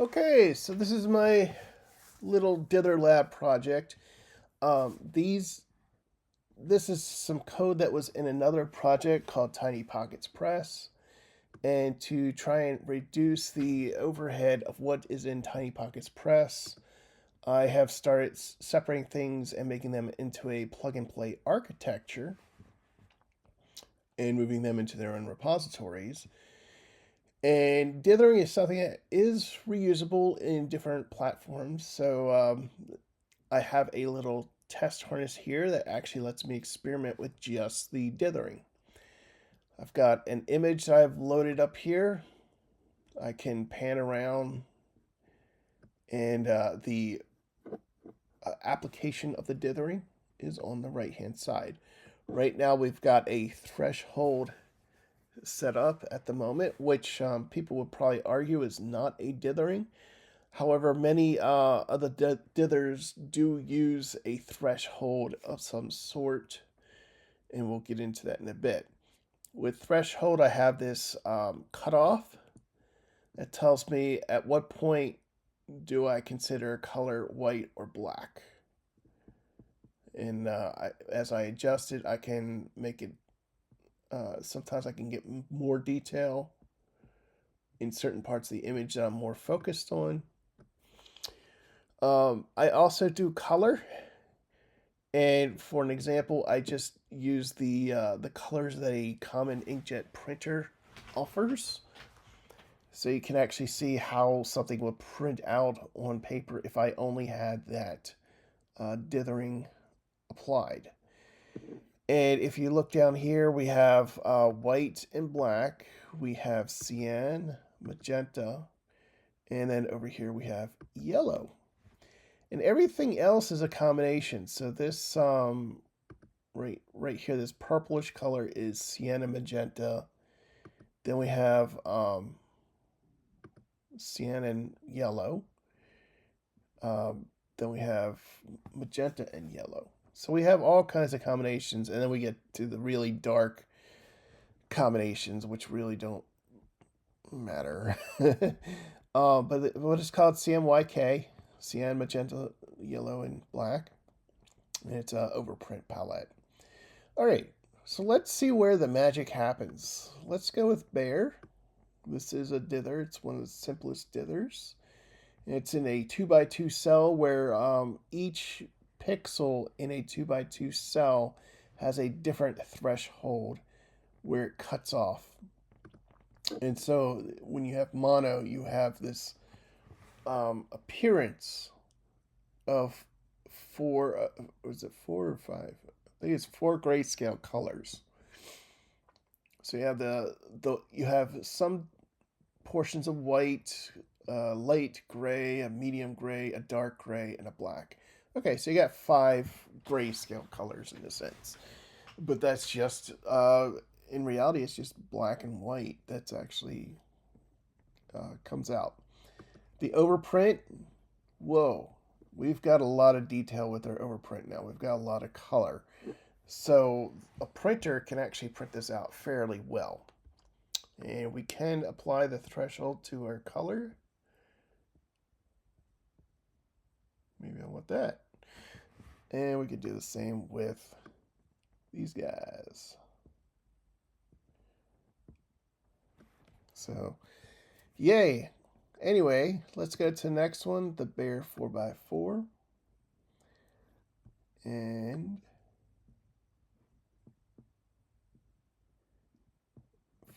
Okay, so this is my little Dither Lab project. This is some code that was in another project called Tiny Pockets Press. And to try and reduce the overhead of what is in Tiny Pockets Press, I have started separating things and making them into a plug and play architecture and moving them into their own repositories. And dithering is something that is reusable in different platforms. So I have a little test harness here that actually lets me experiment with just the dithering. I've got an image that I've loaded up here. I can pan around, and the application of the dithering is on the right hand side. Right now, we've got a threshold set up at the moment, which people would probably argue is not a dithering. However, many of the dithers do use a threshold of some sort, and we'll get into that in a bit. With threshold, I have this cutoff that tells me at what point do I consider color white or black. And as I adjust it, I can make it, sometimes I can get more detail in certain parts of the image that I'm more focused on. I also do color. And for an example, I just use the colors that a common inkjet printer offers. So you can actually see how something would print out on paper if I only had that dithering applied. And if you look down here, we have white and black. We have cyan, magenta, and then over here we have yellow. And everything else is a combination. So this right here, this purplish color is sienna magenta. Then we have cyan and yellow. Then we have magenta and yellow. So we have all kinds of combinations, and then we get to the really dark combinations, which really don't matter. But what is called CMYK, cyan, magenta, yellow, and black. And it's an overprint palette. All right, so let's see where the magic happens. Let's go with bear. This is a dither. It's one of the simplest dithers. It's in a 2x2 cell where each pixel in a 2x2 cell has a different threshold where it cuts off. And so when you have mono, you have this appearance of four, was it 4 or 5? I think it's 4 grayscale colors. So you have you have some portions of white, light gray, a medium gray, a dark gray, and a black. Okay, so you got 5 grayscale colors in a sense, but that's just in reality it's just black and white. That's actually comes out. The overprint, whoa, we've got a lot of detail with our overprint now. We've got a lot of color. So a printer can actually print this out fairly well. And we can apply the threshold to our color. Maybe I want that. And we could do the same with these guys. So, yay. Anyway, let's go to the next one, the bear 4x4. And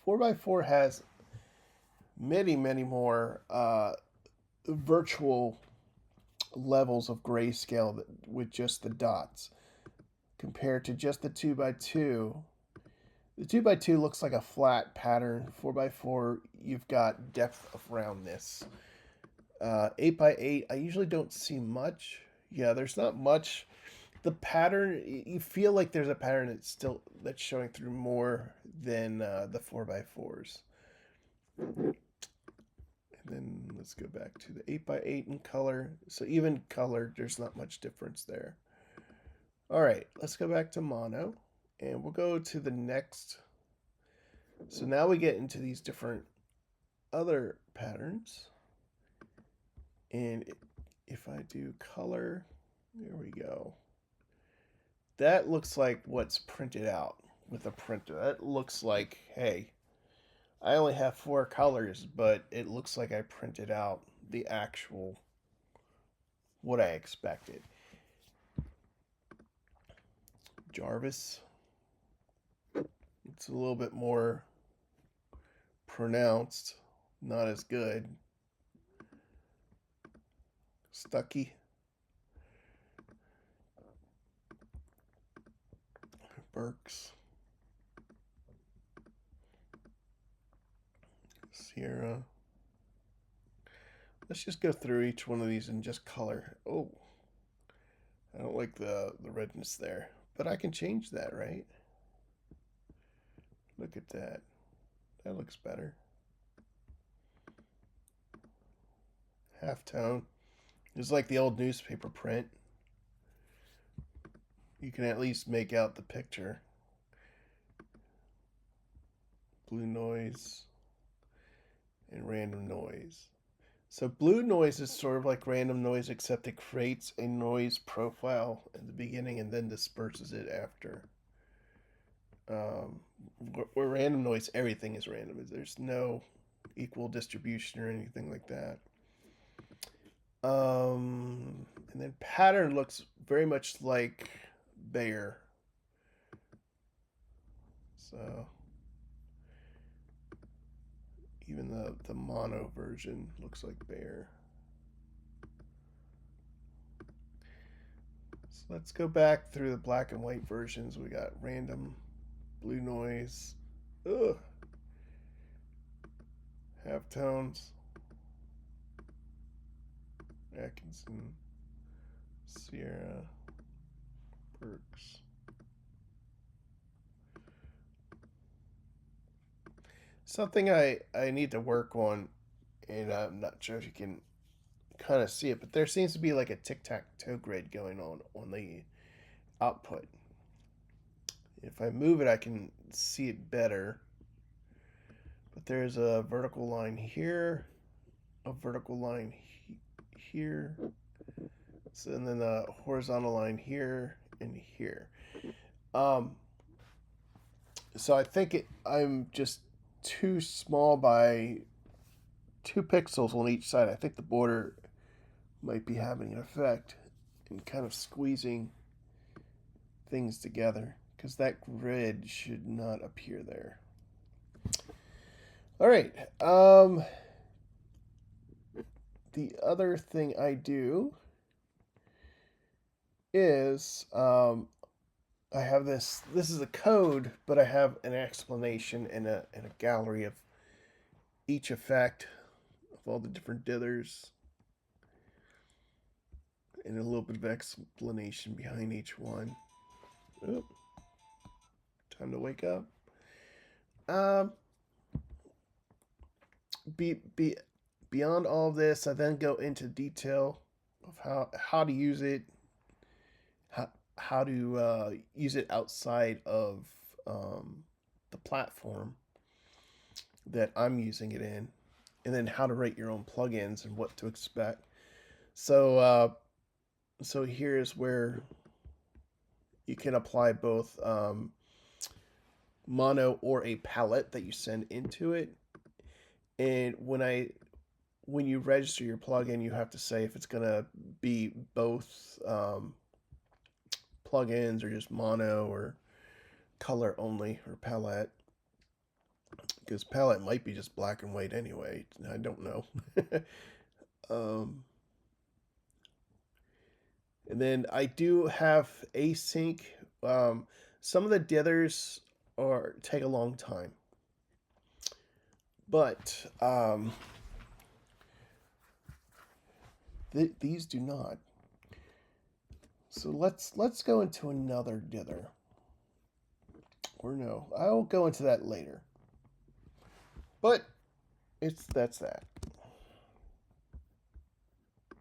4x4 has many more virtual levels of grayscale with just the dots compared to just the 2x2. The 2x2 looks like a flat pattern. 4x4, you've got depth of roundness. 8x8, I usually don't see much. Yeah, there's not much. The pattern, you feel like there's a pattern that's showing through more than the 4x4s. And then let's go back to the 8x8 in color. So even color, there's not much difference there. All right, let's go back to mono, and we'll go to the next. So now we get into these different other patterns. And if I do color, there we go. That looks like what's printed out with a printer. That looks like, hey, I only have 4 colors, but it looks like I printed out the actual what I expected. Jarvis. It's a little bit more pronounced, not as good. Stucky. Burks. Sierra. Let's just go through each one of these and just color. Oh, I don't like the redness there, but I can change that, right? Look at that. That looks better. Halftone. It's like the old newspaper print. You can at least make out the picture. Blue noise and random noise. So blue noise is sort of like random noise, except it creates a noise profile in the beginning and then disperses it after. Where random noise, everything is random. There's no equal distribution or anything like that. And then pattern looks very much like Bayer. So even the mono version looks like Bayer. So let's go back through the black and white versions. We got random, blue noise, ugh, halftones, Atkinson, Sierra, Burks. Something I need to work on, and I'm not sure if you can kind of see it, but there seems to be like a tic-tac-toe grid going on the output. If I move it, I can see it better. But there's a vertical line here, a vertical line here, so, and then a horizontal line here and here. So I think I'm just too small by 2 pixels on each side. I think the border might be having an effect in kind of squeezing things together, because that grid should not appear there. All right. The other thing I do is I have this. This is a code, but I have an explanation and a gallery of each effect of all the different dithers, and a little bit of explanation behind each one. Oop. Time to wake up. Beyond all of this, I then go into detail of how to use it, how to use it outside of the platform that I'm using it in, and then how to write your own plugins and what to expect. So here's where you can apply both mono or a palette that you send into it. And when you register your plugin, you have to say if it's gonna be both plugins or just mono or color only or palette, because palette might be just black and white anyway. I don't know. And then I do have async. Some of the dithers take a long time, but these do not. So let's go into another dither. Or no, I'll go into that later. But that's that.